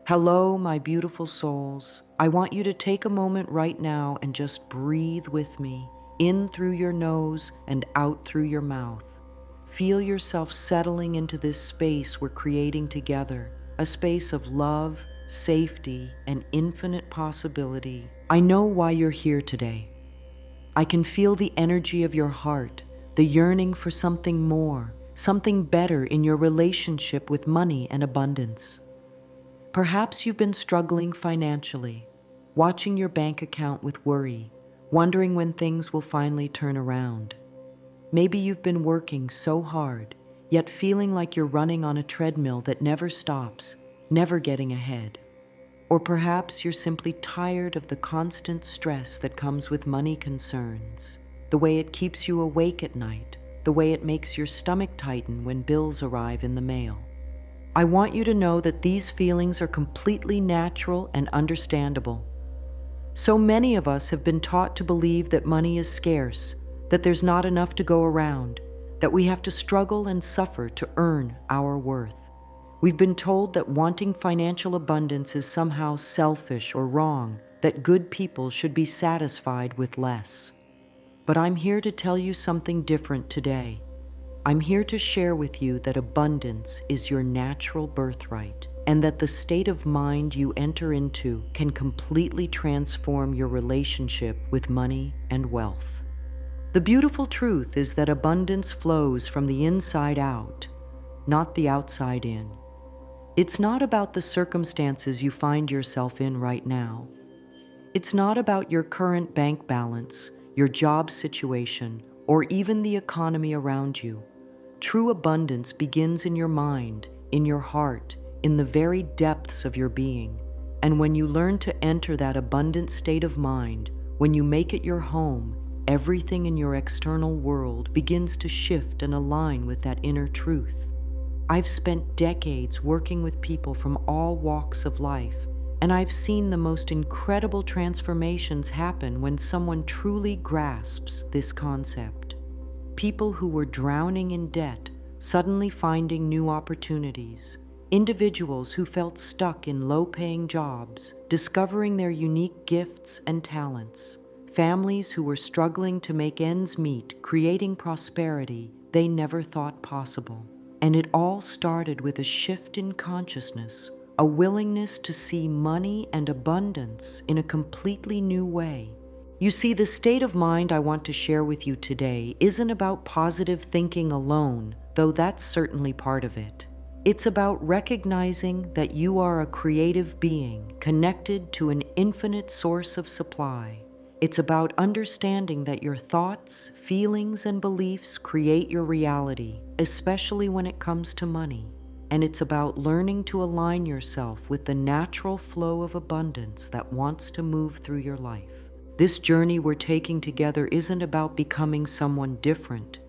Hello, my beautiful souls. I want you to take a moment right now and just breathe with me, in through your nose and out through your mouth. Feel yourself settling into this space we're creating together, a space of love, safety, and infinite possibility. I know why you're here today. I can feel the energy of your heart, the yearning for something more, something better in your relationship with money and abundance. Perhaps you've been struggling financially, watching your bank account with worry, wondering when things will finally turn around. Maybe you've been working so hard, yet feeling like you're running on a treadmill that never stops, never getting ahead. Or perhaps you're simply tired of the constant stress that comes with money concerns, the way it keeps you awake at night, the way it makes your stomach tighten when bills arrive in the mail. I want you to know that these feelings are completely natural and understandable. So many of us have been taught to believe that money is scarce, that there's not enough to go around, that we have to struggle and suffer to earn our worth. We've been told that wanting financial abundance is somehow selfish or wrong, that good people should be satisfied with less. But I'm here to tell you something different today. I'm here to share with you that abundance is your natural birthright, and that the state of mind you enter into can completely transform your relationship with money and wealth. The beautiful truth is that abundance flows from the inside out, not the outside in. It's not about the circumstances you find yourself in right now. It's not about your current bank balance, your job situation, or even the economy around you. True abundance begins in your mind, in your heart, in the very depths of your being. And when you learn to enter that abundant state of mind, when you make it your home, everything in your external world begins to shift and align with that inner truth. I've spent decades working with people from all walks of life, and I've seen the most incredible transformations happen when someone truly grasps this concept. People who were drowning in debt, suddenly finding new opportunities. Individuals who felt stuck in low-paying jobs, discovering their unique gifts and talents. Families who were struggling to make ends meet, creating prosperity they never thought possible. And it all started with a shift in consciousness, a willingness to see money and abundance in a completely new way. You see, the state of mind I want to share with you today isn't about positive thinking alone, though that's certainly part of it. It's about recognizing that you are a creative being connected to an infinite source of supply. It's about understanding that your thoughts, feelings, and beliefs create your reality, especially when it comes to money. And it's about learning to align yourself with the natural flow of abundance that wants to move through your life. This journey we're taking together isn't about becoming someone different.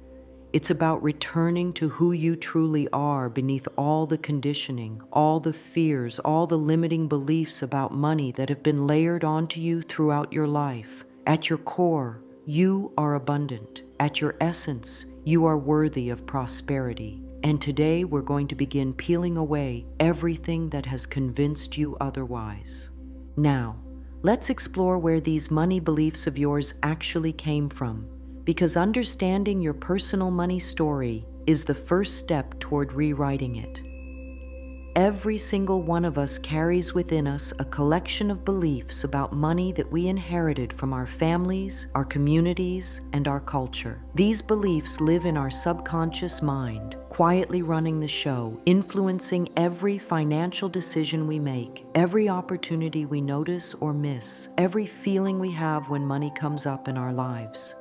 It's about returning to who you truly are beneath all the conditioning, all the fears, all the limiting beliefs about money that have been layered onto you throughout your life. At your core, you are abundant. At your essence, you are worthy of prosperity. And today we're going to begin peeling away everything that has convinced you otherwise. Now, let's explore where these money beliefs of yours actually came from, because understanding your personal money story is the first step toward rewriting it. Every single one of us carries within us a collection of beliefs about money that we inherited from our families, our communities, and our culture. These beliefs live in our subconscious mind, quietly running the show, influencing every financial decision we make, every opportunity we notice or miss, every feeling we have when money comes up in our lives.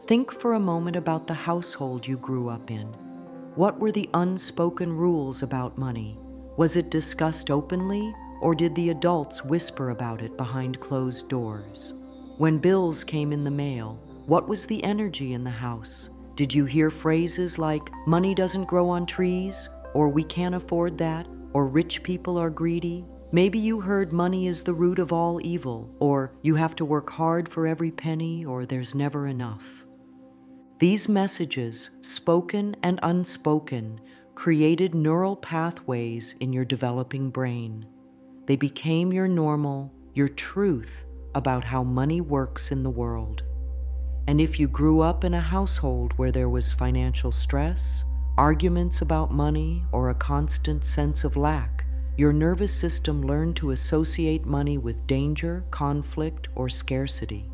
Think for a moment about the household you grew up in. What were the unspoken rules about money? Was it discussed openly, or did the adults whisper about it behind closed doors? When bills came in the mail, what was the energy in the house? Did you hear phrases like, "Money doesn't grow on trees," or "We can't afford that," or "Rich people are greedy"? Maybe you heard money is the root of all evil, or "You have to work hard for every penny," or "There's never enough." These messages, spoken and unspoken, created neural pathways in your developing brain. They became your normal, your truth about how money works in the world. And if you grew up in a household where there was financial stress, arguments about money, or a constant sense of lack, your nervous system learned to associate money with danger, conflict, or scarcity.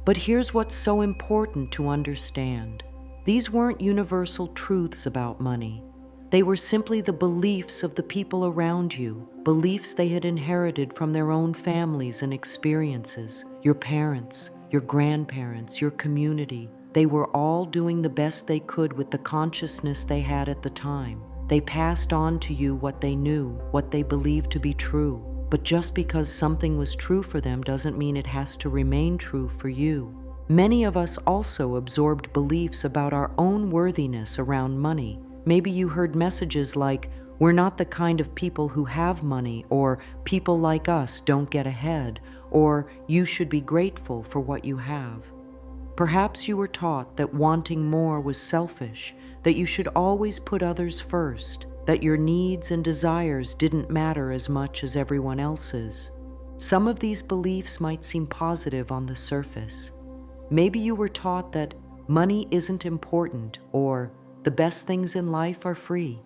But here's what's so important to understand. These weren't universal truths about money. They were simply the beliefs of the people around you, beliefs they had inherited from their own families and experiences, your parents, your grandparents, your community. They were all doing the best they could with the consciousness they had at the time. They passed on to you what they knew, what they believed to be true. But just because something was true for them doesn't mean it has to remain true for you. Many of us also absorbed beliefs about our own worthiness around money. Maybe you heard messages like, "We're not the kind of people who have money," or "People like us don't get ahead," or "You should be grateful for what you have." Perhaps you were taught that wanting more was selfish, that you should always put others first, that your needs and desires didn't matter as much as everyone else's. Some of these beliefs might seem positive on the surface. Maybe you were taught that money isn't important, or the best things in life are free.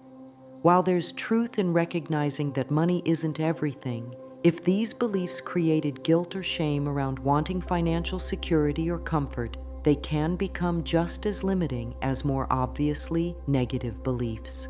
While there's truth in recognizing that money isn't everything, if these beliefs created guilt or shame around wanting financial security or comfort, they can become just as limiting as more obviously negative beliefs.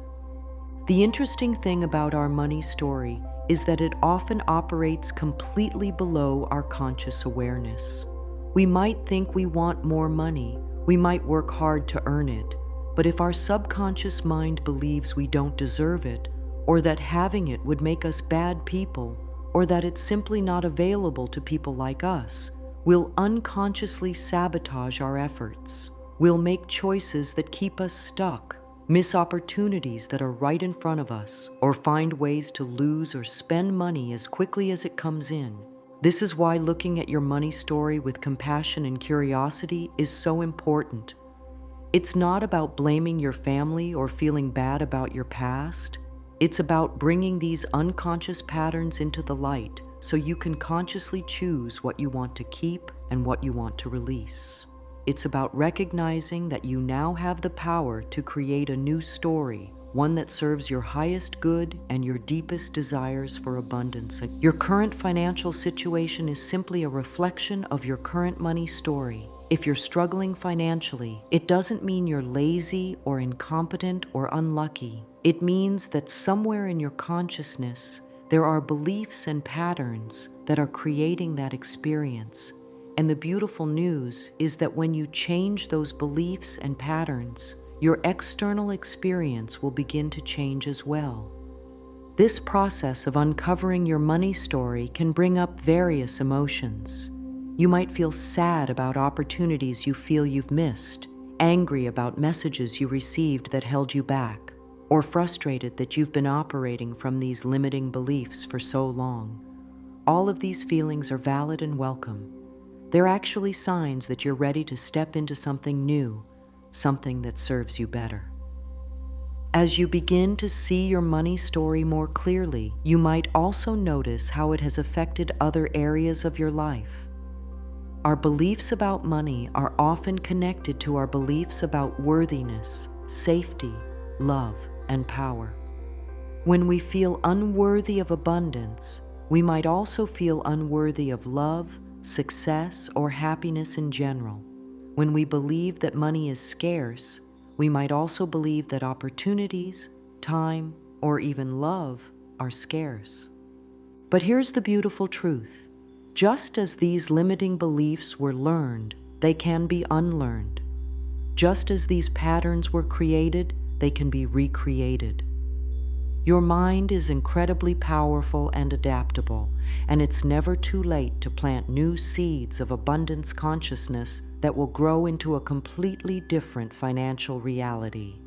The interesting thing about our money story is that it often operates completely below our conscious awareness. We might think we want more money, we might work hard to earn it, but if our subconscious mind believes we don't deserve it, or that having it would make us bad people, or that it's simply not available to people like us, we'll unconsciously sabotage our efforts. We'll make choices that keep us stuck, miss opportunities that are right in front of us, or find ways to lose or spend money as quickly as it comes in. This is why looking at your money story with compassion and curiosity is so important. It's not about blaming your family or feeling bad about your past. It's about bringing these unconscious patterns into the light so you can consciously choose what you want to keep and what you want to release. It's about recognizing that you now have the power to create a new story, one that serves your highest good and your deepest desires for abundance. Your current financial situation is simply a reflection of your current money story. If you're struggling financially, it doesn't mean you're lazy or incompetent or unlucky. It means that somewhere in your consciousness, there are beliefs and patterns that are creating that experience. And the beautiful news is that when you change those beliefs and patterns, your external experience will begin to change as well. This process of uncovering your money story can bring up various emotions. You might feel sad about opportunities you feel you've missed, angry about messages you received that held you back, or frustrated that you've been operating from these limiting beliefs for so long. All of these feelings are valid and welcome. They're actually signs that you're ready to step into something new, something that serves you better. As you begin to see your money story more clearly, you might also notice how it has affected other areas of your life. Our beliefs about money are often connected to our beliefs about worthiness, safety, love, and power. When we feel unworthy of abundance, we might also feel unworthy of love, success, or happiness in general. When we believe that money is scarce, we might also believe that opportunities, time, or even love are scarce. But here's the beautiful truth. Just as these limiting beliefs were learned, they can be unlearned. Just as these patterns were created, they can be recreated. Your mind is incredibly powerful and adaptable, and it's never too late to plant new seeds of abundance consciousness that will grow into a completely different financial reality.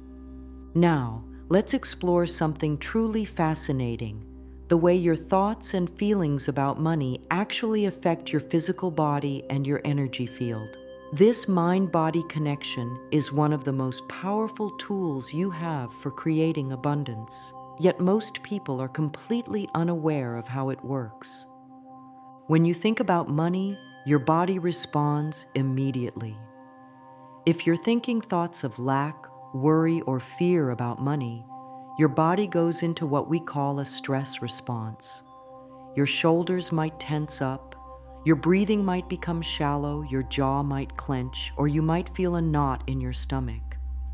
Now, let's explore something truly fascinating: the way your thoughts and feelings about money actually affect your physical body and your energy field. This mind-body connection is one of the most powerful tools you have for creating abundance. Yet most people are completely unaware of how it works. When you think about money, your body responds immediately. If you're thinking thoughts of lack, worry, or fear about money, your body goes into what we call a stress response. Your shoulders might tense up, your breathing might become shallow, your jaw might clench, or you might feel a knot in your stomach.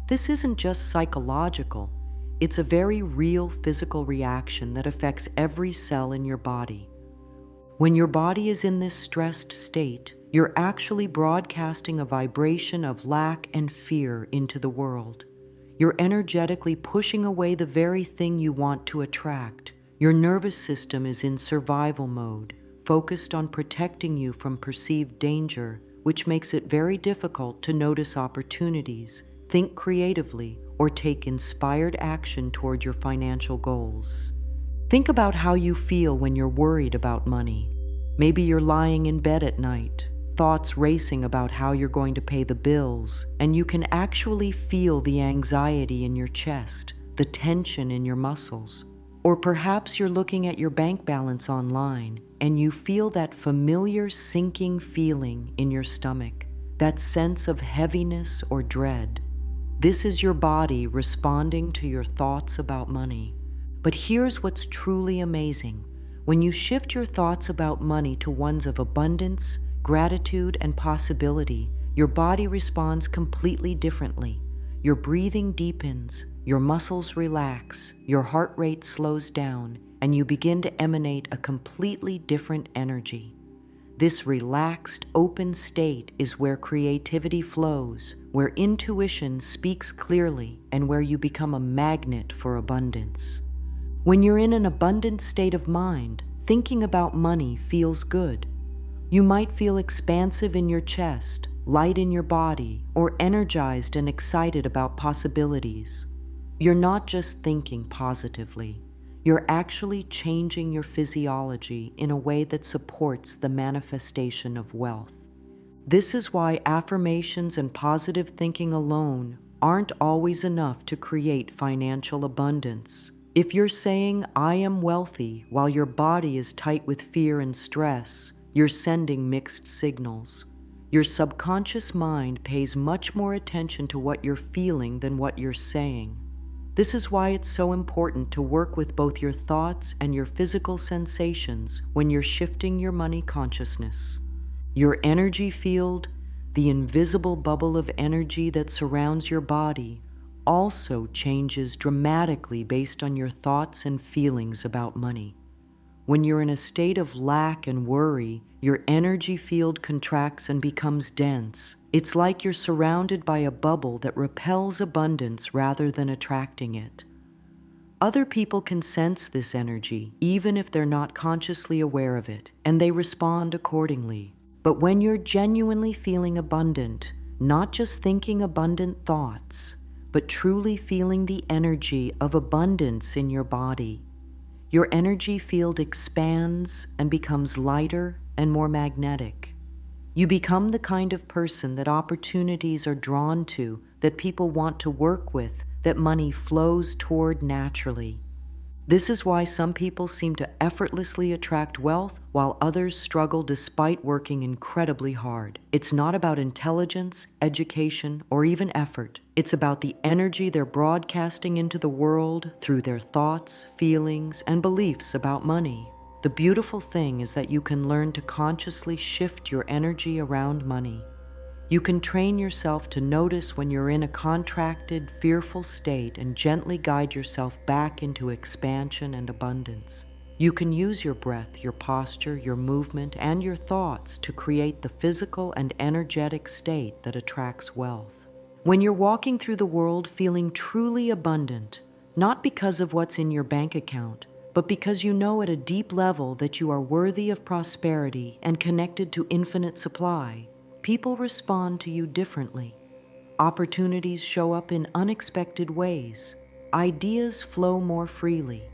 This isn't just psychological, it's a very real physical reaction that affects every cell in your body. When your body is in this stressed state, you're actually broadcasting a vibration of lack and fear into the world. You're energetically pushing away the very thing you want to attract. Your nervous system is in survival mode, focused on protecting you from perceived danger, which makes it very difficult to notice opportunities, think creatively, or take inspired action toward your financial goals. Think about how you feel when you're worried about money. Maybe you're lying in bed at night, thoughts racing about how you're going to pay the bills, and you can actually feel the anxiety in your chest, the tension in your muscles. Or perhaps you're looking at your bank balance online, and you feel that familiar sinking feeling in your stomach, that sense of heaviness or dread. This is your body responding to your thoughts about money. But here's what's truly amazing. When you shift your thoughts about money to ones of abundance, gratitude, and possibility, your body responds completely differently. Your breathing deepens, your muscles relax, your heart rate slows down, and you begin to emanate a completely different energy. This relaxed, open state is where creativity flows, where intuition speaks clearly, and where you become a magnet for abundance. When you're in an abundant state of mind, thinking about money feels good. You might feel expansive in your chest, light in your body, or energized and excited about possibilities. You're not just thinking positively. You're actually changing your physiology in a way that supports the manifestation of wealth. This is why affirmations and positive thinking alone aren't always enough to create financial abundance. If you're saying, "I am wealthy," while your body is tight with fear and stress, you're sending mixed signals. Your subconscious mind pays much more attention to what you're feeling than what you're saying. This is why it's so important to work with both your thoughts and your physical sensations when you're shifting your money consciousness. Your energy field, the invisible bubble of energy that surrounds your body, also changes dramatically based on your thoughts and feelings about money. When you're in a state of lack and worry, your energy field contracts and becomes dense. It's like you're surrounded by a bubble that repels abundance rather than attracting it. Other people can sense this energy, even if they're not consciously aware of it, and they respond accordingly. But when you're genuinely feeling abundant, not just thinking abundant thoughts, but truly feeling the energy of abundance in your body, your energy field expands and becomes lighter and more magnetic. You become the kind of person that opportunities are drawn to, that people want to work with, that money flows toward naturally. This is why some people seem to effortlessly attract wealth while others struggle despite working incredibly hard. It's not about intelligence, education, or even effort. It's about the energy they're broadcasting into the world through their thoughts, feelings, and beliefs about money. The beautiful thing is that you can learn to consciously shift your energy around money. You can train yourself to notice when you're in a contracted, fearful state and gently guide yourself back into expansion and abundance. You can use your breath, your posture, your movement, and your thoughts to create the physical and energetic state that attracts wealth. When you're walking through the world feeling truly abundant, not because of what's in your bank account, but because you know at a deep level that you are worthy of prosperity and connected to infinite supply, people respond to you differently. Opportunities show up in unexpected ways. Ideas flow more freely.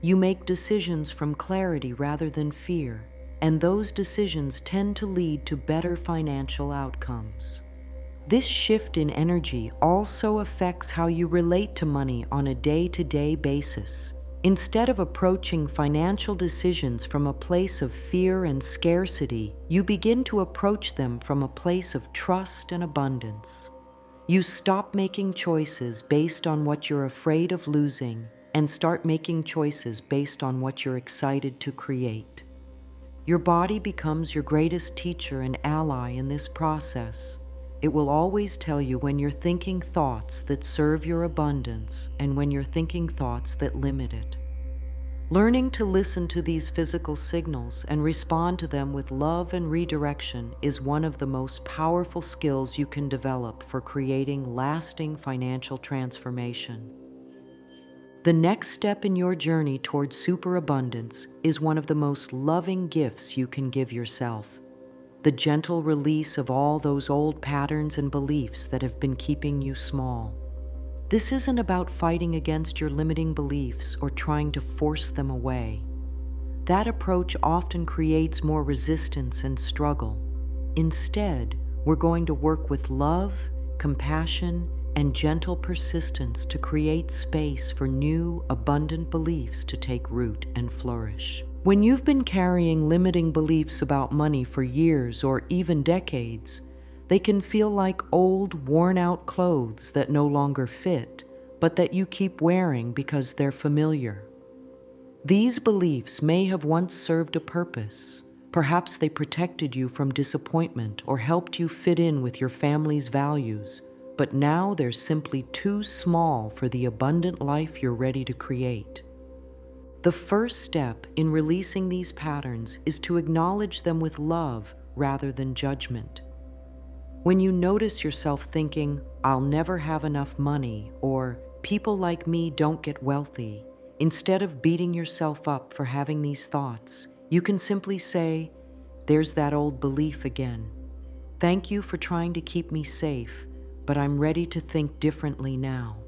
You make decisions from clarity rather than fear, and those decisions tend to lead to better financial outcomes. This shift in energy also affects how you relate to money on a day-to-day basis. Instead of approaching financial decisions from a place of fear and scarcity, you begin to approach them from a place of trust and abundance. You stop making choices based on what you're afraid of losing and start making choices based on what you're excited to create. Your body becomes your greatest teacher and ally in this process. It will always tell you when you're thinking thoughts that serve your abundance and when you're thinking thoughts that limit it. Learning to listen to these physical signals and respond to them with love and redirection is one of the most powerful skills you can develop for creating lasting financial transformation. The next step in your journey towards superabundance is one of the most loving gifts you can give yourself: the gentle release of all those old patterns and beliefs that have been keeping you small. This isn't about fighting against your limiting beliefs or trying to force them away. That approach often creates more resistance and struggle. Instead, we're going to work with love, compassion, and gentle persistence to create space for new, abundant beliefs to take root and flourish. When you've been carrying limiting beliefs about money for years or even decades, they can feel like old, worn-out clothes that no longer fit, but that you keep wearing because they're familiar. These beliefs may have once served a purpose. Perhaps they protected you from disappointment or helped you fit in with your family's values, but now they're simply too small for the abundant life you're ready to create. The first step in releasing these patterns is to acknowledge them with love rather than judgment. When you notice yourself thinking, "I'll never have enough money," or "people like me don't get wealthy," instead of beating yourself up for having these thoughts, you can simply say, "There's that old belief again. Thank you for trying to keep me safe, but I'm ready to think differently now."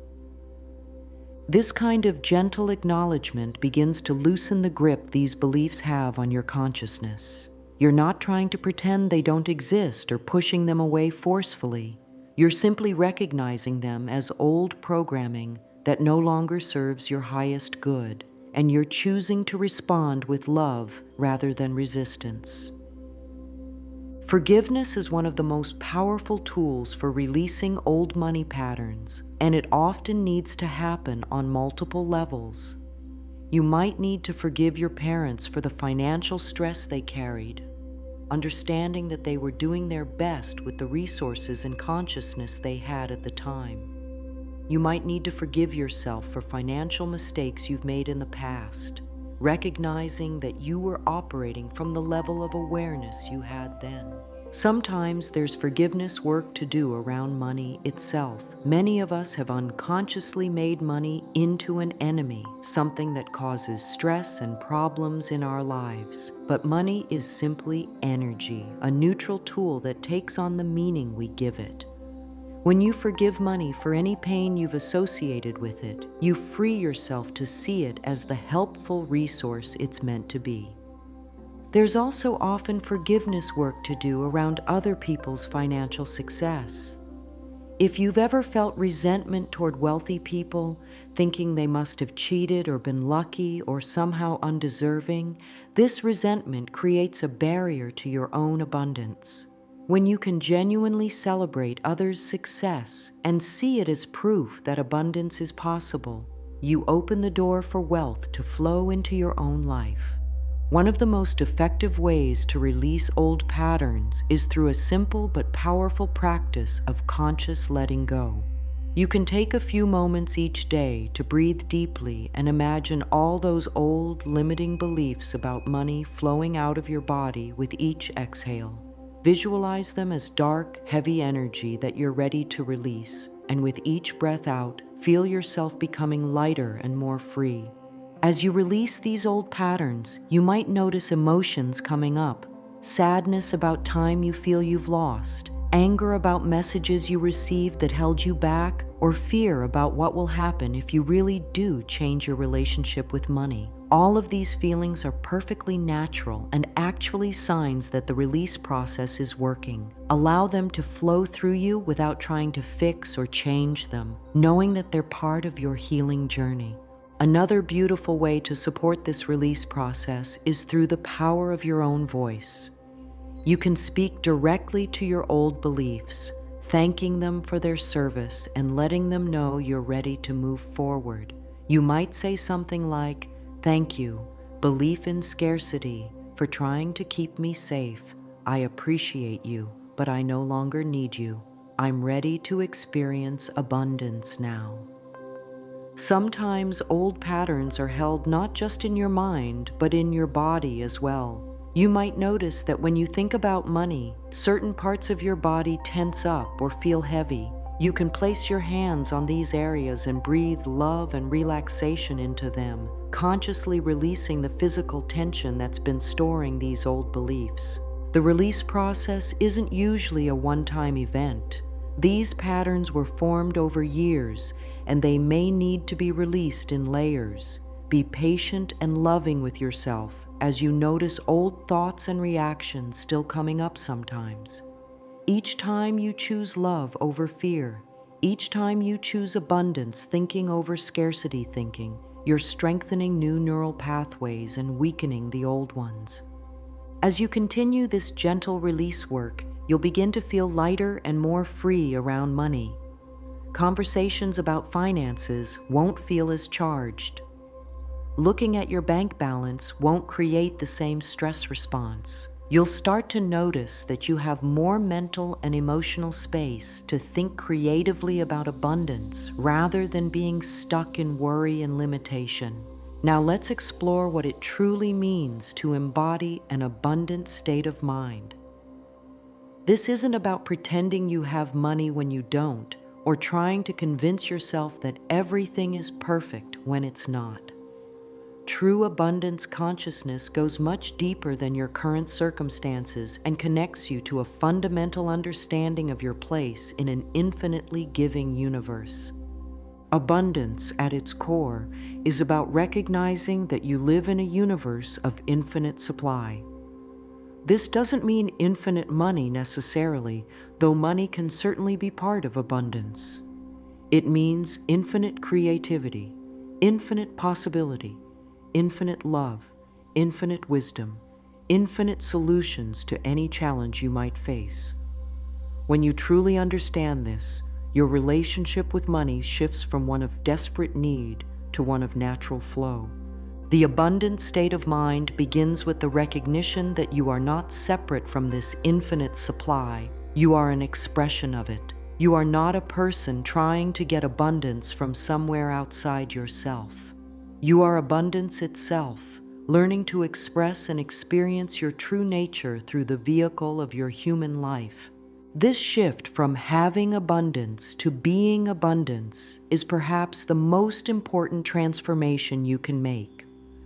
This kind of gentle acknowledgement begins to loosen the grip these beliefs have on your consciousness. You're not trying to pretend they don't exist or pushing them away forcefully. You're simply recognizing them as old programming that no longer serves your highest good, and you're choosing to respond with love rather than resistance. Forgiveness is one of the most powerful tools for releasing old money patterns, and it often needs to happen on multiple levels. You might need to forgive your parents for the financial stress they carried, understanding that they were doing their best with the resources and consciousness they had at the time. You might need to forgive yourself for financial mistakes you've made in the past, recognizing that you were operating from the level of awareness you had then. Sometimes there's forgiveness work to do around money itself. Many of us have unconsciously made money into an enemy, something that causes stress and problems in our lives. But money is simply energy, a neutral tool that takes on the meaning we give it. When you forgive money for any pain you've associated with it, you free yourself to see it as the helpful resource it's meant to be. There's also often forgiveness work to do around other people's financial success. If you've ever felt resentment toward wealthy people, thinking they must have cheated or been lucky or somehow undeserving, this resentment creates a barrier to your own abundance. When you can genuinely celebrate others' success and see it as proof that abundance is possible, you open the door for wealth to flow into your own life. One of the most effective ways to release old patterns is through a simple but powerful practice of conscious letting go. You can take a few moments each day to breathe deeply and imagine all those old, limiting beliefs about money flowing out of your body with each exhale. Visualize them as dark, heavy energy that you're ready to release, and with each breath out, feel yourself becoming lighter and more free. As you release these old patterns, you might notice emotions coming up: sadness about time you feel you've lost, anger about messages you received that held you back, or fear about what will happen if you really do change your relationship with money. All of these feelings are perfectly natural and actually signs that the release process is working. Allow them to flow through you without trying to fix or change them, knowing that they're part of your healing journey. Another beautiful way to support this release process is through the power of your own voice. You can speak directly to your old beliefs, thanking them for their service and letting them know you're ready to move forward. You might say something like, "Thank you, belief in scarcity, for trying to keep me safe. I appreciate you, but I no longer need you. I'm ready to experience abundance now." Sometimes old patterns are held not just in your mind, but in your body as well. You might notice that when you think about money, certain parts of your body tense up or feel heavy. You can place your hands on these areas and breathe love and relaxation into them, consciously releasing the physical tension that's been storing these old beliefs. The release process isn't usually a one-time event. These patterns were formed over years, and they may need to be released in layers. Be patient and loving with yourself as you notice old thoughts and reactions still coming up sometimes. Each time you choose love over fear, each time you choose abundance thinking over scarcity thinking, you're strengthening new neural pathways and weakening the old ones. As you continue this gentle release work, you'll begin to feel lighter and more free around money. Conversations about finances won't feel as charged. Looking at your bank balance won't create the same stress response. You'll start to notice that you have more mental and emotional space to think creatively about abundance rather than being stuck in worry and limitation. Now let's explore what it truly means to embody an abundant state of mind. This isn't about pretending you have money when you don't, or trying to convince yourself that everything is perfect when it's not. True abundance consciousness goes much deeper than your current circumstances and connects you to a fundamental understanding of your place in an infinitely giving universe. Abundance, at its core, is about recognizing that you live in a universe of infinite supply. This doesn't mean infinite money necessarily, though money can certainly be part of abundance. It means infinite creativity, infinite possibility, infinite love, infinite wisdom, infinite solutions to any challenge you might face. When you truly understand this, your relationship with money shifts from one of desperate need to one of natural flow. The abundant state of mind begins with the recognition that you are not separate from this infinite supply. You are an expression of it. You are not a person trying to get abundance from somewhere outside yourself. You are abundance itself, learning to express and experience your true nature through the vehicle of your human life. This shift from having abundance to being abundance is perhaps the most important transformation you can make.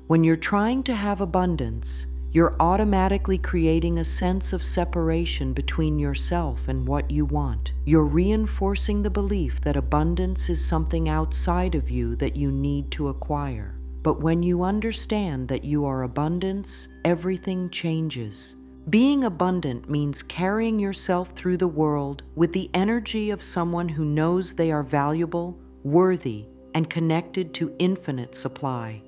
When you're trying to have abundance, you're automatically creating a sense of separation between yourself and what you want. You're reinforcing the belief that abundance is something outside of you that you need to acquire. But when you understand that you are abundance, everything changes. Being abundant means carrying yourself through the world with the energy of someone who knows they are valuable, worthy, and connected to infinite supply.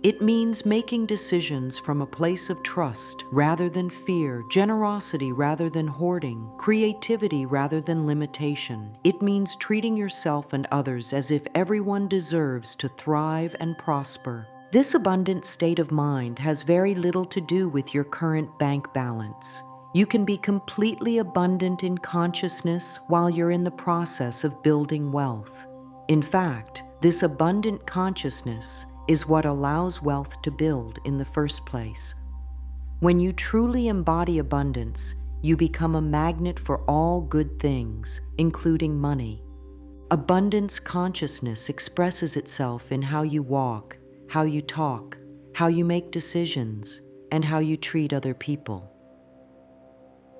It means making decisions from a place of trust rather than fear, generosity rather than hoarding, creativity rather than limitation. It means treating yourself and others as if everyone deserves to thrive and prosper. This abundant state of mind has very little to do with your current bank balance. You can be completely abundant in consciousness while you're in the process of building wealth. In fact, this abundant consciousness is what allows wealth to build in the first place. When you truly embody abundance, you become a magnet for all good things, including money. Abundance consciousness expresses itself in how you walk, how you talk, how you make decisions, and how you treat other people.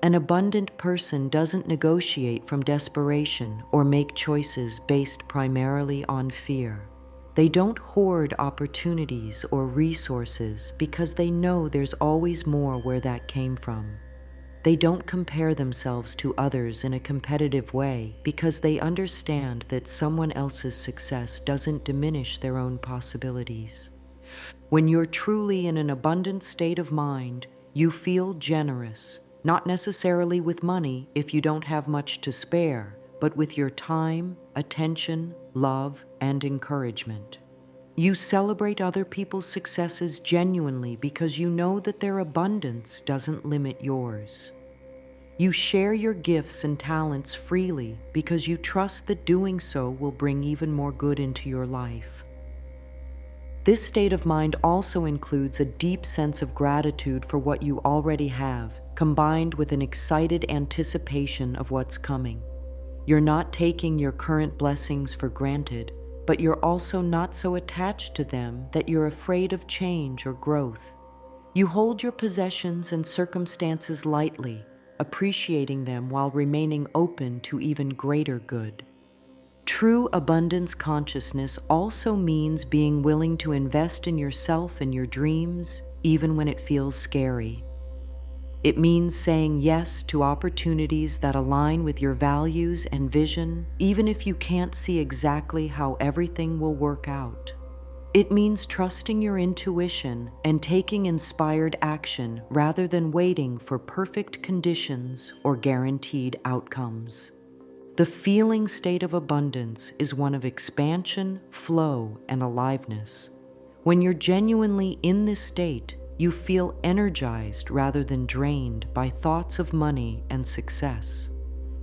An abundant person doesn't negotiate from desperation or make choices based primarily on fear. They don't hoard opportunities or resources because they know there's always more where that came from. They don't compare themselves to others in a competitive way because they understand that someone else's success doesn't diminish their own possibilities. When you're truly in an abundant state of mind, you feel generous, not necessarily with money if you don't have much to spare, but with your time, attention, love, and encouragement. You celebrate other people's successes genuinely because you know that their abundance doesn't limit yours. You share your gifts and talents freely because you trust that doing so will bring even more good into your life. This state of mind also includes a deep sense of gratitude for what you already have, combined with an excited anticipation of what's coming. You're not taking your current blessings for granted, but you're also not so attached to them that you're afraid of change or growth. You hold your possessions and circumstances lightly, appreciating them while remaining open to even greater good. True abundance consciousness also means being willing to invest in yourself and your dreams, even when it feels scary. It means saying yes to opportunities that align with your values and vision, even if you can't see exactly how everything will work out. It means trusting your intuition and taking inspired action rather than waiting for perfect conditions or guaranteed outcomes. The feeling state of abundance is one of expansion, flow, and aliveness. When you're genuinely in this state, you feel energized rather than drained by thoughts of money and success.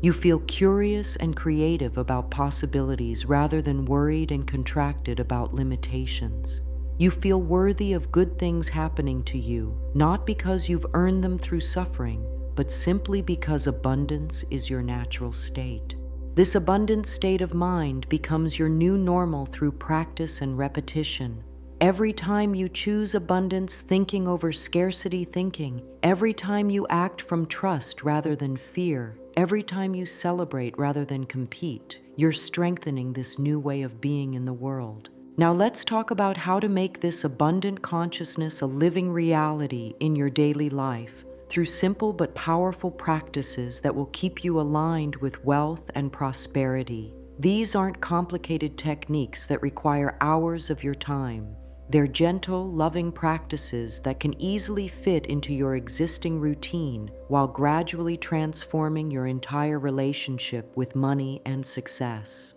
You feel curious and creative about possibilities rather than worried and contracted about limitations. You feel worthy of good things happening to you, not because you've earned them through suffering, but simply because abundance is your natural state. This abundant state of mind becomes your new normal through practice and repetition. Every time you choose abundance thinking over scarcity thinking, every time you act from trust rather than fear, every time you celebrate rather than compete, you're strengthening this new way of being in the world. Now let's talk about how to make this abundant consciousness a living reality in your daily life through simple but powerful practices that will keep you aligned with wealth and prosperity. These aren't complicated techniques that require hours of your time. They're gentle, loving practices that can easily fit into your existing routine while gradually transforming your entire relationship with money and success.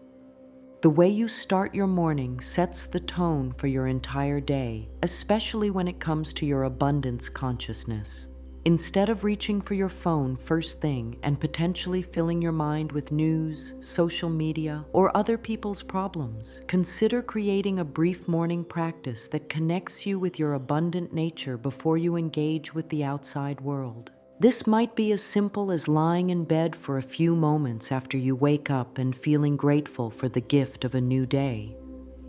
The way you start your morning sets the tone for your entire day, especially when it comes to your abundance consciousness. Instead of reaching for your phone first thing and potentially filling your mind with news, social media, or other people's problems, consider creating a brief morning practice that connects you with your abundant nature before you engage with the outside world. This might be as simple as lying in bed for a few moments after you wake up and feeling grateful for the gift of a new day.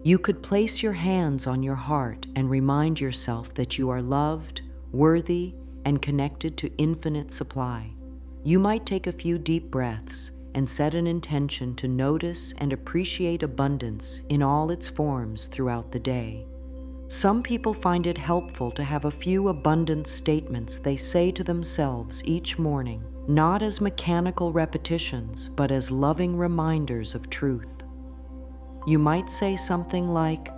You could place your hands on your heart and remind yourself that you are loved, worthy, and connected to infinite supply. You might take a few deep breaths and set an intention to notice and appreciate abundance in all its forms throughout the day. Some people find it helpful to have a few abundance statements they say to themselves each morning, not as mechanical repetitions, but as loving reminders of truth. You might say something like,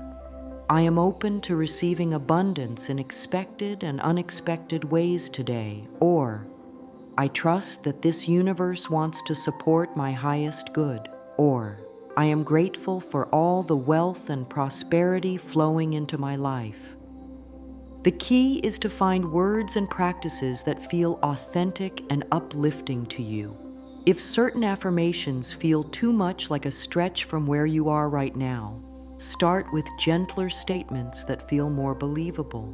I am open to receiving abundance in expected and unexpected ways today, or I trust that this universe wants to support my highest good, or I am grateful for all the wealth and prosperity flowing into my life. The key is to find words and practices that feel authentic and uplifting to you. If certain affirmations feel too much like a stretch from where you are right now, start with gentler statements that feel more believable.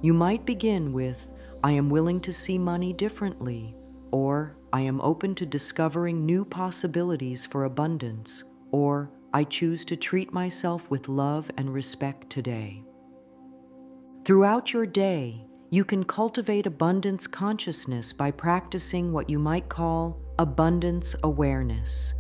You might begin with, I am willing to see money differently, or I am open to discovering new possibilities for abundance, or I choose to treat myself with love and respect today. Throughout your day, you can cultivate abundance consciousness by practicing what you might call abundance awareness.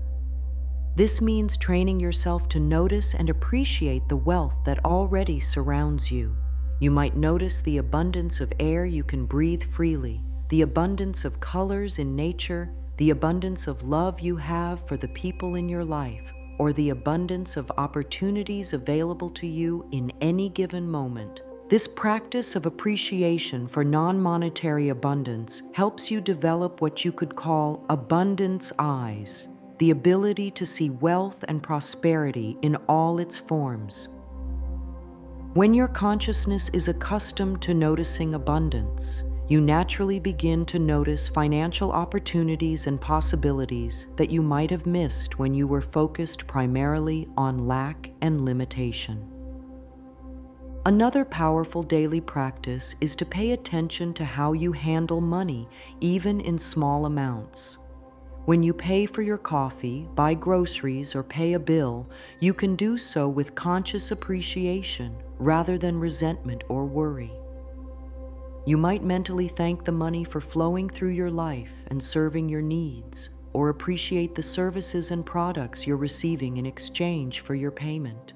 This means training yourself to notice and appreciate the wealth that already surrounds you. You might notice the abundance of air you can breathe freely, the abundance of colors in nature, the abundance of love you have for the people in your life, or the abundance of opportunities available to you in any given moment. This practice of appreciation for non-monetary abundance helps you develop what you could call abundance eyes, the ability to see wealth and prosperity in all its forms. When your consciousness is accustomed to noticing abundance, you naturally begin to notice financial opportunities and possibilities that you might have missed when you were focused primarily on lack and limitation. Another powerful daily practice is to pay attention to how you handle money, even in small amounts. When you pay for your coffee, buy groceries, or pay a bill, you can do so with conscious appreciation rather than resentment or worry. You might mentally thank the money for flowing through your life and serving your needs, or appreciate the services and products you're receiving in exchange for your payment.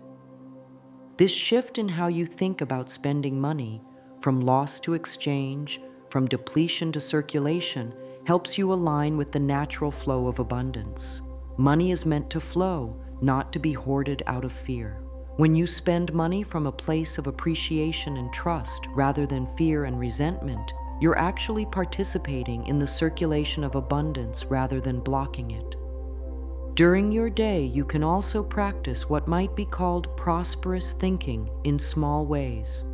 This shift in how you think about spending money, from loss to exchange, from depletion to circulation, helps you align with the natural flow of abundance. Money is meant to flow, not to be hoarded out of fear. When you spend money from a place of appreciation and trust rather than fear and resentment, you're actually participating in the circulation of abundance rather than blocking it. During your day, you can also practice what might be called prosperous thinking in small ways.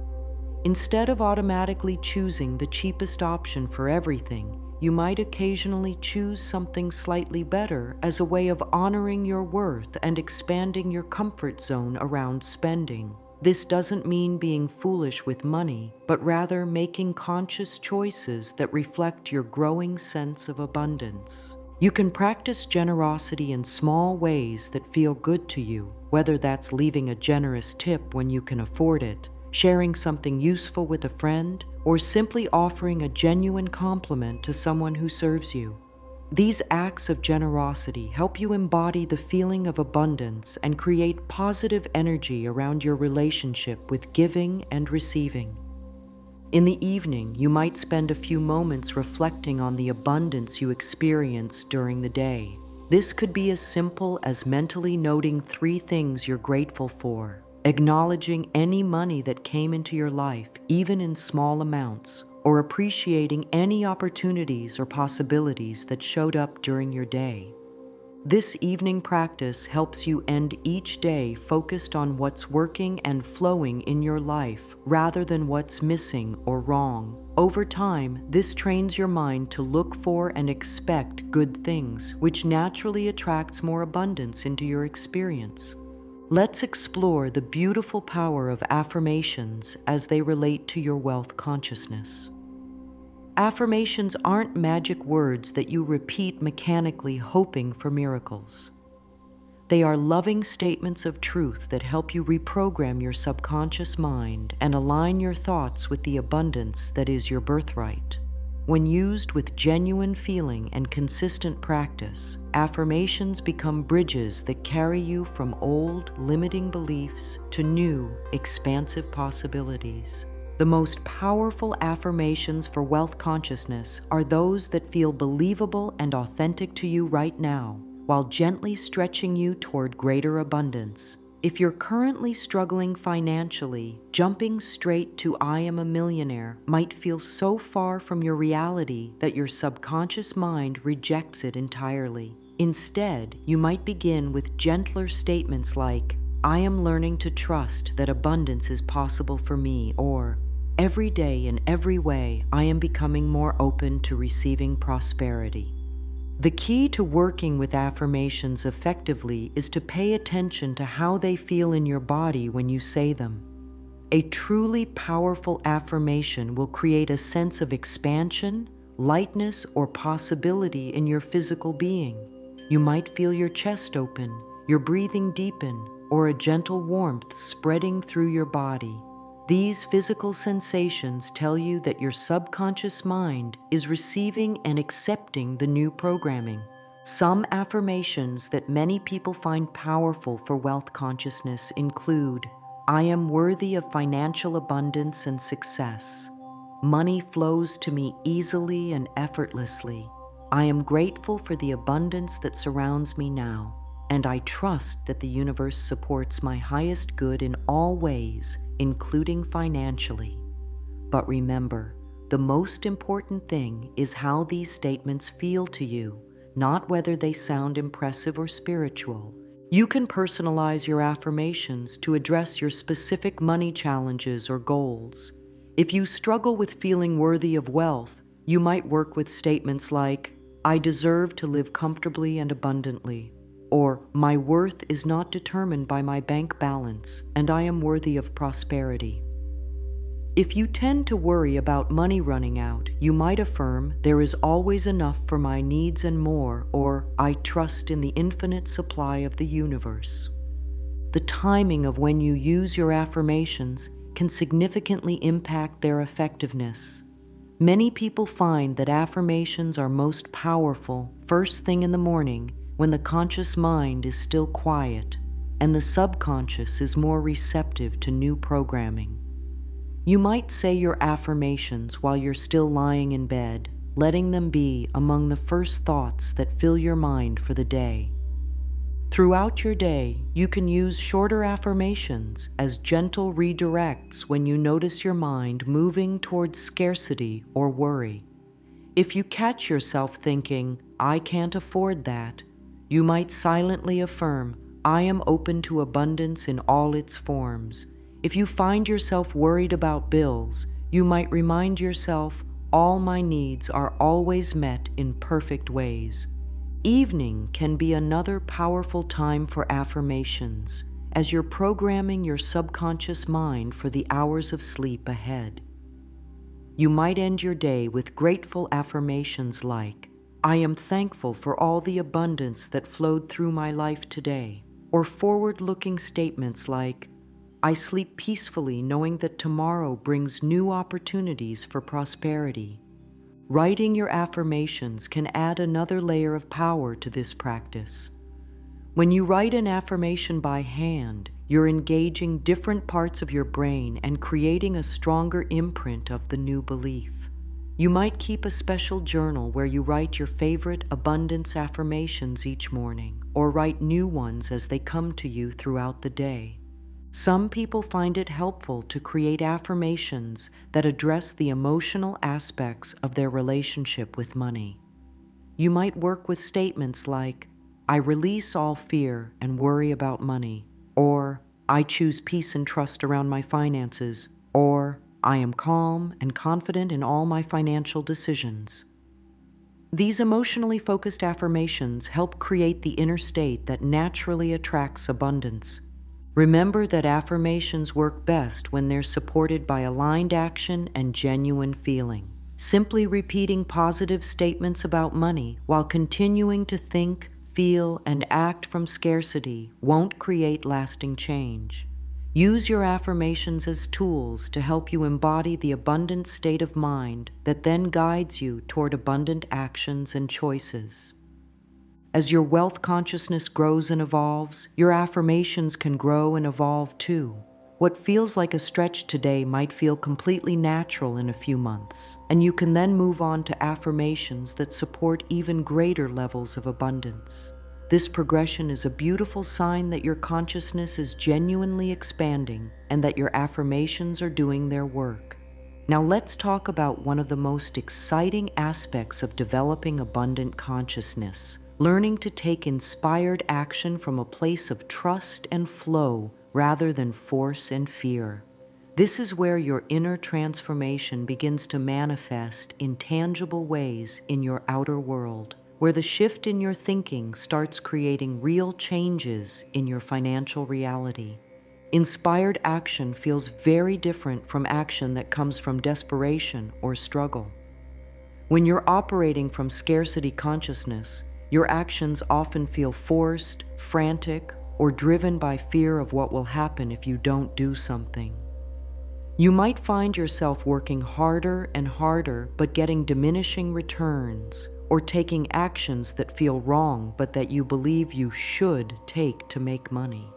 Instead of automatically choosing the cheapest option for everything, you might occasionally choose something slightly better as a way of honoring your worth and expanding your comfort zone around spending. This doesn't mean being foolish with money, but rather making conscious choices that reflect your growing sense of abundance. You can practice generosity in small ways that feel good to you, whether that's leaving a generous tip when you can afford it, sharing something useful with a friend, or simply offering a genuine compliment to someone who serves you. These acts of generosity help you embody the feeling of abundance and create positive energy around your relationship with giving and receiving. In the evening, you might spend a few moments reflecting on the abundance you experienced during the day. This could be as simple as mentally noting 3 things you're grateful for, acknowledging any money that came into your life, even in small amounts, or appreciating any opportunities or possibilities that showed up during your day. This evening practice helps you end each day focused on what's working and flowing in your life rather than what's missing or wrong. Over time, this trains your mind to look for and expect good things, which naturally attracts more abundance into your experience. Let's explore the beautiful power of affirmations as they relate to your wealth consciousness. Affirmations aren't magic words that you repeat mechanically hoping for miracles. They are loving statements of truth that help you reprogram your subconscious mind and align your thoughts with the abundance that is your birthright. When used with genuine feeling and consistent practice, affirmations become bridges that carry you from old, limiting beliefs to new, expansive possibilities. The most powerful affirmations for wealth consciousness are those that feel believable and authentic to you right now, while gently stretching you toward greater abundance. If you're currently struggling financially, jumping straight to "I am a millionaire" might feel so far from your reality that your subconscious mind rejects it entirely. Instead, you might begin with gentler statements like, "I am learning to trust that abundance is possible for me," or "Every day in every way, I am becoming more open to receiving prosperity." The key to working with affirmations effectively is to pay attention to how they feel in your body when you say them. A truly powerful affirmation will create a sense of expansion, lightness, or possibility in your physical being. You might feel your chest open, your breathing deepen, or a gentle warmth spreading through your body. These physical sensations tell you that your subconscious mind is receiving and accepting the new programming. Some affirmations that many people find powerful for wealth consciousness include, "I am worthy of financial abundance and success." Money flows to me easily and effortlessly. I am grateful for the abundance that surrounds me now, and I trust that the universe supports my highest good in all ways, including financially. But remember, the most important thing is how these statements feel to you, not whether they sound impressive or spiritual. You can personalize your affirmations to address your specific money challenges or goals. If you struggle with feeling worthy of wealth, you might work with statements like, I deserve to live comfortably and abundantly, or my worth is not determined by my bank balance, and I am worthy of prosperity. If you tend to worry about money running out, you might affirm, there is always enough for my needs and more, or I trust in the infinite supply of the universe. The timing of when you use your affirmations can significantly impact their effectiveness. Many people find that affirmations are most powerful first thing in the morning when the conscious mind is still quiet and the subconscious is more receptive to new programming. You might say your affirmations while you're still lying in bed, letting them be among the first thoughts that fill your mind for the day. Throughout your day, you can use shorter affirmations as gentle redirects when you notice your mind moving towards scarcity or worry. If you catch yourself thinking, I can't afford that, you might silently affirm, I am open to abundance in all its forms. If you find yourself worried about bills, you might remind yourself, all my needs are always met in perfect ways. Evening can be another powerful time for affirmations, as you're programming your subconscious mind for the hours of sleep ahead. You might end your day with grateful affirmations like, I am thankful for all the abundance that flowed through my life today, or forward-looking statements like, I sleep peacefully knowing that tomorrow brings new opportunities for prosperity. Writing your affirmations can add another layer of power to this practice. When you write an affirmation by hand, you're engaging different parts of your brain and creating a stronger imprint of the new belief. You might keep a special journal where you write your favorite abundance affirmations each morning, or write new ones as they come to you throughout the day. Some people find it helpful to create affirmations that address the emotional aspects of their relationship with money. You might work with statements like, I release all fear and worry about money, or I choose peace and trust around my finances, or I am calm and confident in all my financial decisions. These emotionally focused affirmations help create the inner state that naturally attracts abundance. Remember that affirmations work best when they're supported by aligned action and genuine feeling. Simply repeating positive statements about money while continuing to think, feel, and act from scarcity won't create lasting change. Use your affirmations as tools to help you embody the abundant state of mind that then guides you toward abundant actions and choices. As your wealth consciousness grows and evolves, your affirmations can grow and evolve too. What feels like a stretch today might feel completely natural in a few months, and you can then move on to affirmations that support even greater levels of abundance. This progression is a beautiful sign that your consciousness is genuinely expanding and that your affirmations are doing their work. Now let's talk about one of the most exciting aspects of developing abundant consciousness, learning to take inspired action from a place of trust and flow rather than force and fear. This is where your inner transformation begins to manifest in tangible ways in your outer world, where the shift in your thinking starts creating real changes in your financial reality. Inspired action feels very different from action that comes from desperation or struggle. When you're operating from scarcity consciousness, your actions often feel forced, frantic, or driven by fear of what will happen if you don't do something. You might find yourself working harder and harder but getting diminishing returns, or taking actions that feel wrong but that you believe you should take to make money.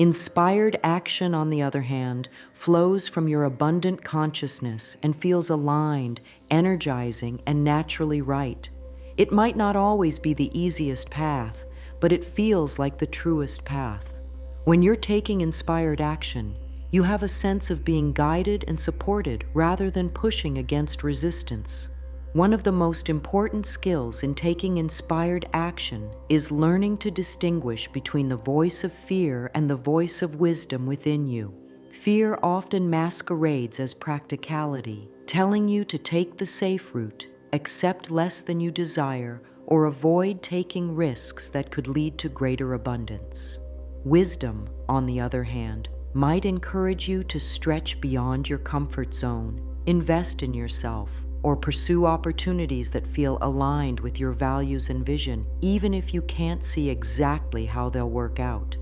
Inspired action, on the other hand, flows from your abundant consciousness and feels aligned, energizing, and naturally right. It might not always be the easiest path, but it feels like the truest path. When you're taking inspired action, you have a sense of being guided and supported rather than pushing against resistance. One of the most important skills in taking inspired action is learning to distinguish between the voice of fear and the voice of wisdom within you. Fear often masquerades as practicality, telling you to take the safe route, accept less than you desire, or avoid taking risks that could lead to greater abundance. Wisdom, on the other hand, might encourage you to stretch beyond your comfort zone, invest in yourself, or pursue opportunities that feel aligned with your values and vision, even if you can't see exactly how they'll work out.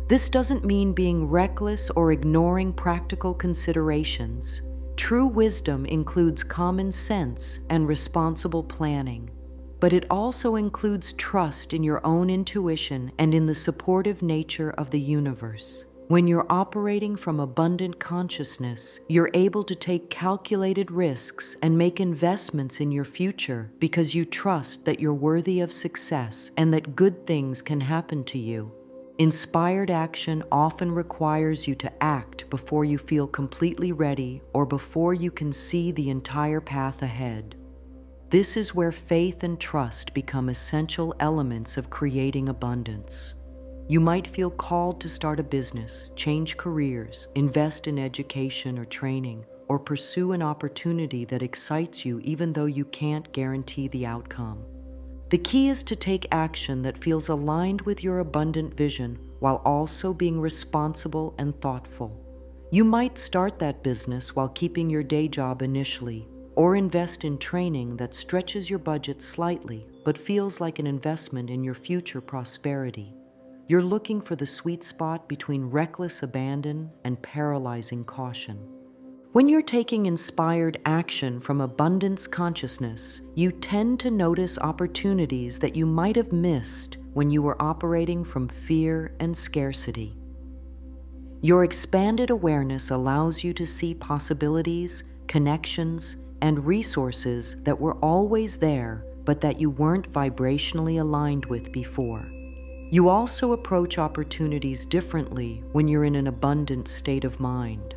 This doesn't mean being reckless or ignoring practical considerations. True wisdom includes common sense and responsible planning, but it also includes trust in your own intuition and in the supportive nature of the universe. When you're operating from abundant consciousness, you're able to take calculated risks and make investments in your future because you trust that you're worthy of success and that good things can happen to you. Inspired action often requires you to act before you feel completely ready or before you can see the entire path ahead. This is where faith and trust become essential elements of creating abundance. You might feel called to start a business, change careers, invest in education or training, or pursue an opportunity that excites you even though you can't guarantee the outcome. The key is to take action that feels aligned with your abundant vision while also being responsible and thoughtful. You might start that business while keeping your day job initially, or invest in training that stretches your budget slightly but feels like an investment in your future prosperity. You're looking for the sweet spot between reckless abandon and paralyzing caution. When you're taking inspired action from abundance consciousness, you tend to notice opportunities that you might have missed when you were operating from fear and scarcity. Your expanded awareness allows you to see possibilities, connections, and resources that were always there, but that you weren't vibrationally aligned with before. You also approach opportunities differently when you're in an abundant state of mind.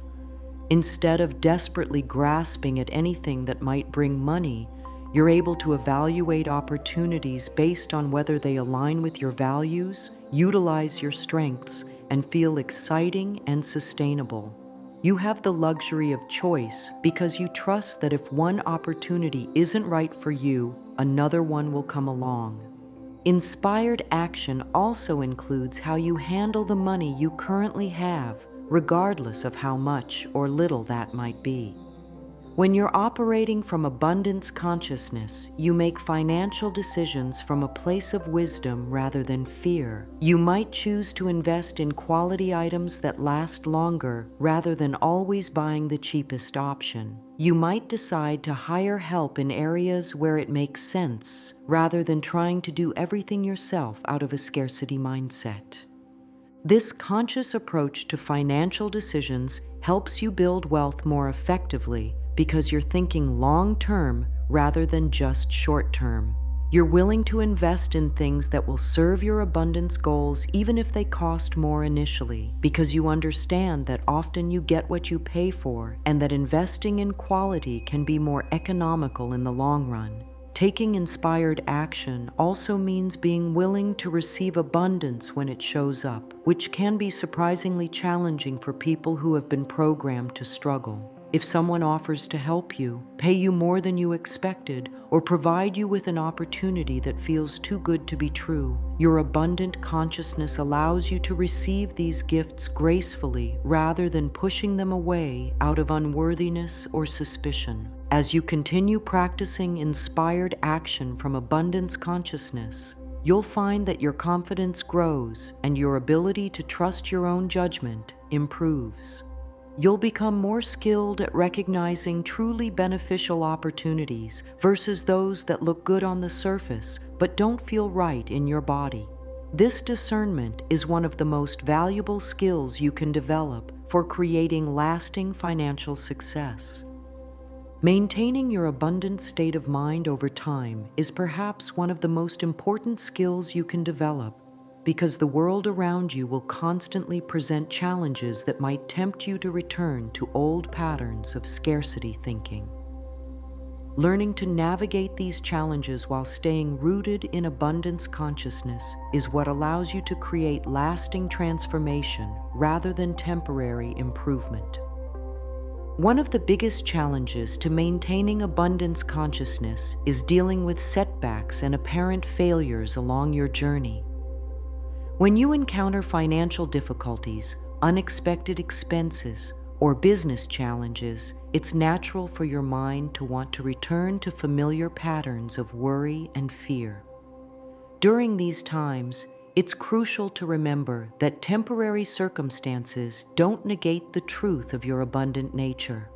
Instead of desperately grasping at anything that might bring money, you're able to evaluate opportunities based on whether they align with your values, utilize your strengths, and feel exciting and sustainable. You have the luxury of choice because you trust that if one opportunity isn't right for you, another one will come along. Inspired action also includes how you handle the money you currently have, regardless of how much or little that might be. When you're operating from abundance consciousness, you make financial decisions from a place of wisdom rather than fear. You might choose to invest in quality items that last longer rather than always buying the cheapest option. You might decide to hire help in areas where it makes sense rather than trying to do everything yourself out of a scarcity mindset. This conscious approach to financial decisions helps you build wealth more effectively because you're thinking long-term rather than just short-term. You're willing to invest in things that will serve your abundance goals even if they cost more initially, because you understand that often you get what you pay for and that investing in quality can be more economical in the long run. Taking inspired action also means being willing to receive abundance when it shows up, which can be surprisingly challenging for people who have been programmed to struggle. If someone offers to help you, pay you more than you expected, or provide you with an opportunity that feels too good to be true, your abundant consciousness allows you to receive these gifts gracefully rather than pushing them away out of unworthiness or suspicion. As you continue practicing inspired action from abundance consciousness, you'll find that your confidence grows and your ability to trust your own judgment improves. You'll become more skilled at recognizing truly beneficial opportunities versus those that look good on the surface but don't feel right in your body. This discernment is one of the most valuable skills you can develop for creating lasting financial success. Maintaining your abundant state of mind over time is perhaps one of the most important skills you can develop, because the world around you will constantly present challenges that might tempt you to return to old patterns of scarcity thinking. Learning to navigate these challenges while staying rooted in abundance consciousness is what allows you to create lasting transformation rather than temporary improvement. One of the biggest challenges to maintaining abundance consciousness is dealing with setbacks and apparent failures along your journey. When you encounter financial difficulties, unexpected expenses, or business challenges, it's natural for your mind to want to return to familiar patterns of worry and fear. During these times, it's crucial to remember that temporary circumstances don't negate the truth of your abundant nature.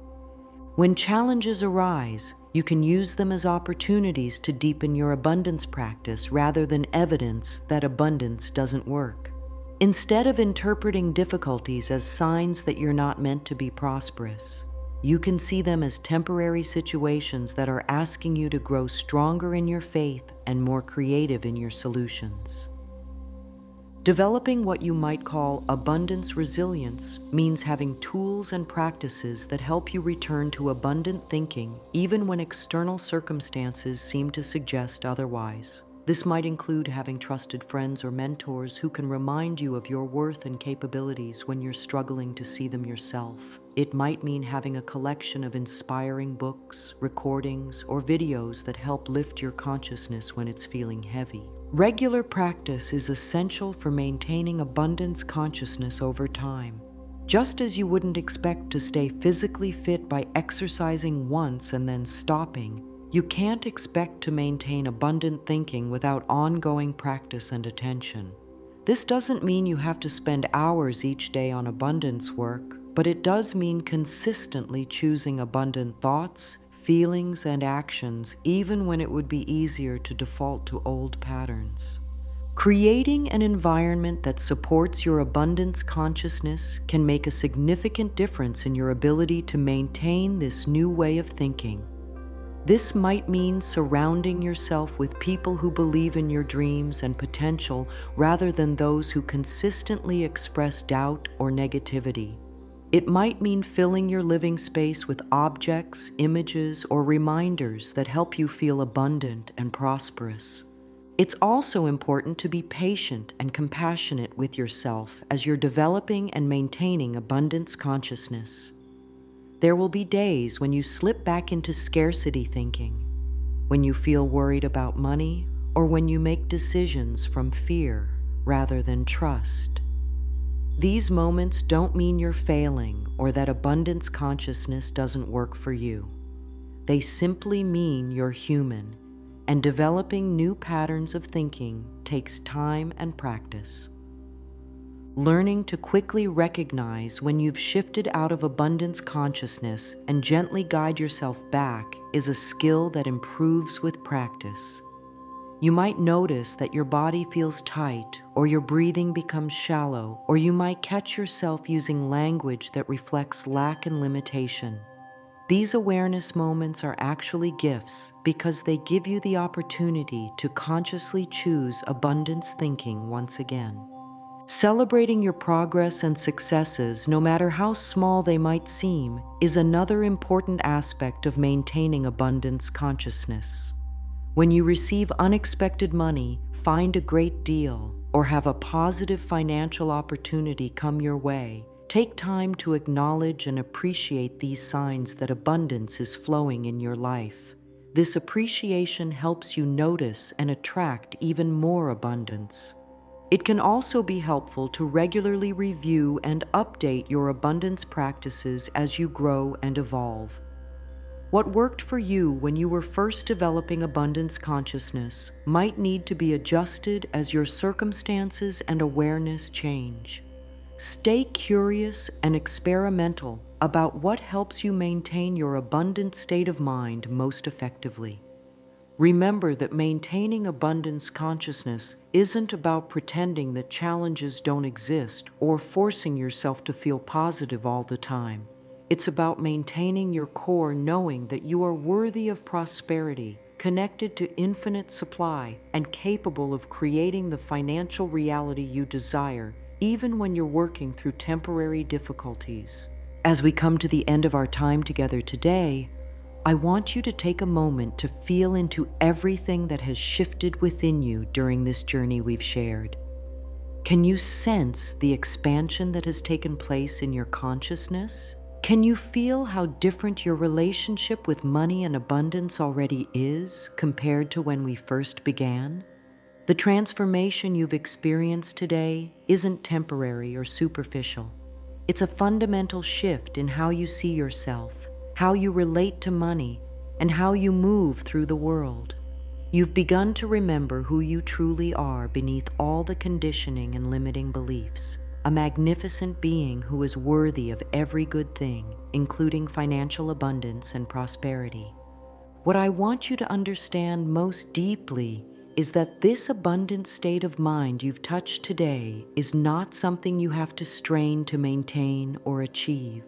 When challenges arise, you can use them as opportunities to deepen your abundance practice rather than evidence that abundance doesn't work. Instead of interpreting difficulties as signs that you're not meant to be prosperous, you can see them as temporary situations that are asking you to grow stronger in your faith and more creative in your solutions. Developing what you might call abundance resilience means having tools and practices that help you return to abundant thinking even when external circumstances seem to suggest otherwise. This might include having trusted friends or mentors who can remind you of your worth and capabilities when you're struggling to see them yourself. It might mean having a collection of inspiring books, recordings, or videos that help lift your consciousness when it's feeling heavy. Regular practice is essential for maintaining abundance consciousness over time. Just as you wouldn't expect to stay physically fit by exercising once and then stopping, you can't expect to maintain abundant thinking without ongoing practice and attention. This doesn't mean you have to spend hours each day on abundance work, but it does mean consistently choosing abundant thoughts, feelings, and actions, even when it would be easier to default to old patterns. Creating an environment that supports your abundance consciousness can make a significant difference in your ability to maintain this new way of thinking. This might mean surrounding yourself with people who believe in your dreams and potential rather than those who consistently express doubt or negativity. It might mean filling your living space with objects, images, or reminders that help you feel abundant and prosperous. It's also important to be patient and compassionate with yourself as you're developing and maintaining abundance consciousness. There will be days when you slip back into scarcity thinking, when you feel worried about money, or when you make decisions from fear rather than trust. These moments don't mean you're failing or that abundance consciousness doesn't work for you. They simply mean you're human, and developing new patterns of thinking takes time and practice. Learning to quickly recognize when you've shifted out of abundance consciousness and gently guide yourself back is a skill that improves with practice. You might notice that your body feels tight, or your breathing becomes shallow, or you might catch yourself using language that reflects lack and limitation. These awareness moments are actually gifts because they give you the opportunity to consciously choose abundance thinking once again. Celebrating your progress and successes, no matter how small they might seem, is another important aspect of maintaining abundance consciousness. When you receive unexpected money, find a great deal, or have a positive financial opportunity come your way, take time to acknowledge and appreciate these signs that abundance is flowing in your life. This appreciation helps you notice and attract even more abundance. It can also be helpful to regularly review and update your abundance practices as you grow and evolve. What worked for you when you were first developing abundance consciousness might need to be adjusted as your circumstances and awareness change. Stay curious and experimental about what helps you maintain your abundant state of mind most effectively. Remember that maintaining abundance consciousness isn't about pretending that challenges don't exist or forcing yourself to feel positive all the time. It's about maintaining your core, knowing that you are worthy of prosperity, connected to infinite supply, and capable of creating the financial reality you desire, even when you're working through temporary difficulties. As we come to the end of our time together today, I want you to take a moment to feel into everything that has shifted within you during this journey we've shared. Can you sense the expansion that has taken place in your consciousness? Can you feel how different your relationship with money and abundance already is compared to when we first began? The transformation you've experienced today isn't temporary or superficial. It's a fundamental shift in how you see yourself, how you relate to money, and how you move through the world. You've begun to remember who you truly are beneath all the conditioning and limiting beliefs, a magnificent being who is worthy of every good thing, including financial abundance and prosperity. What I want you to understand most deeply is that this abundant state of mind you've touched today is not something you have to strain to maintain or achieve.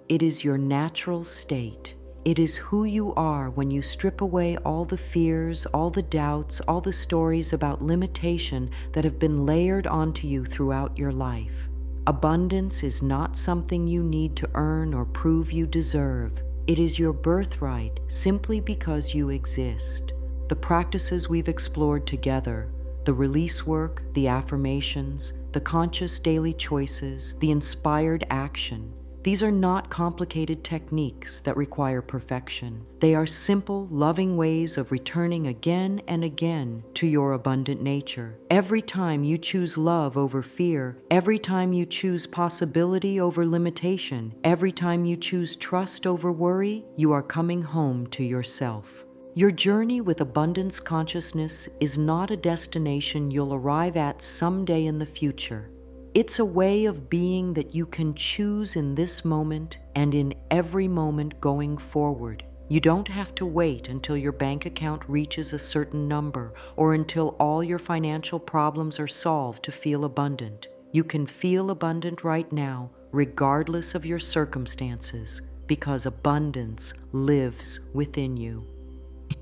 It is your natural state. It is who you are when you strip away all the fears, all the doubts, all the stories about limitation that have been layered onto you throughout your life. Abundance is not something you need to earn or prove you deserve. It is your birthright simply because you exist. The practices we've explored together, the release work, the affirmations, the conscious daily choices, the inspired action, these are not complicated techniques that require perfection. They are simple, loving ways of returning again and again to your abundant nature. Every time you choose love over fear, every time you choose possibility over limitation, every time you choose trust over worry, you are coming home to yourself. Your journey with abundance consciousness is not a destination you'll arrive at someday in the future. It's a way of being that you can choose in this moment and in every moment going forward. You don't have to wait until your bank account reaches a certain number or until all your financial problems are solved to feel abundant. You can feel abundant right now, regardless of your circumstances, because abundance lives within you.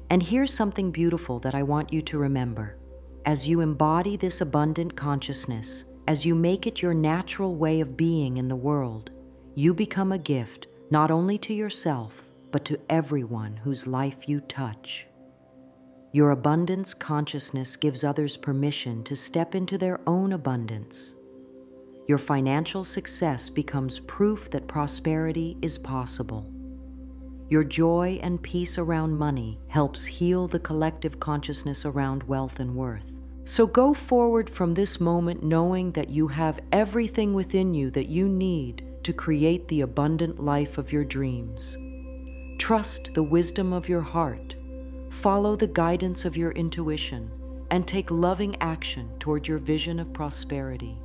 And here's something beautiful that I want you to remember. As you embody this abundant consciousness, as you make it your natural way of being in the world, you become a gift not only to yourself, but to everyone whose life you touch. Your abundance consciousness gives others permission to step into their own abundance. Your financial success becomes proof that prosperity is possible. Your joy and peace around money helps heal the collective consciousness around wealth and worth. So go forward from this moment knowing that you have everything within you that you need to create the abundant life of your dreams. Trust the wisdom of your heart, follow the guidance of your intuition, and take loving action toward your vision of prosperity.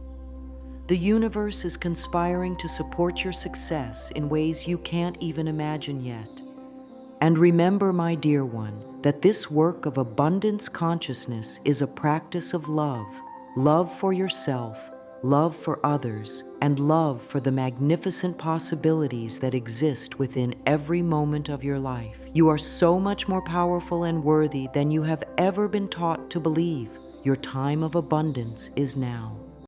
The universe is conspiring to support your success in ways you can't even imagine yet. And remember, my dear one, that this work of abundance consciousness is a practice of love. Love for yourself, love for others, and love for the magnificent possibilities that exist within every moment of your life. You are so much more powerful and worthy than you have ever been taught to believe. Your time of abundance is now.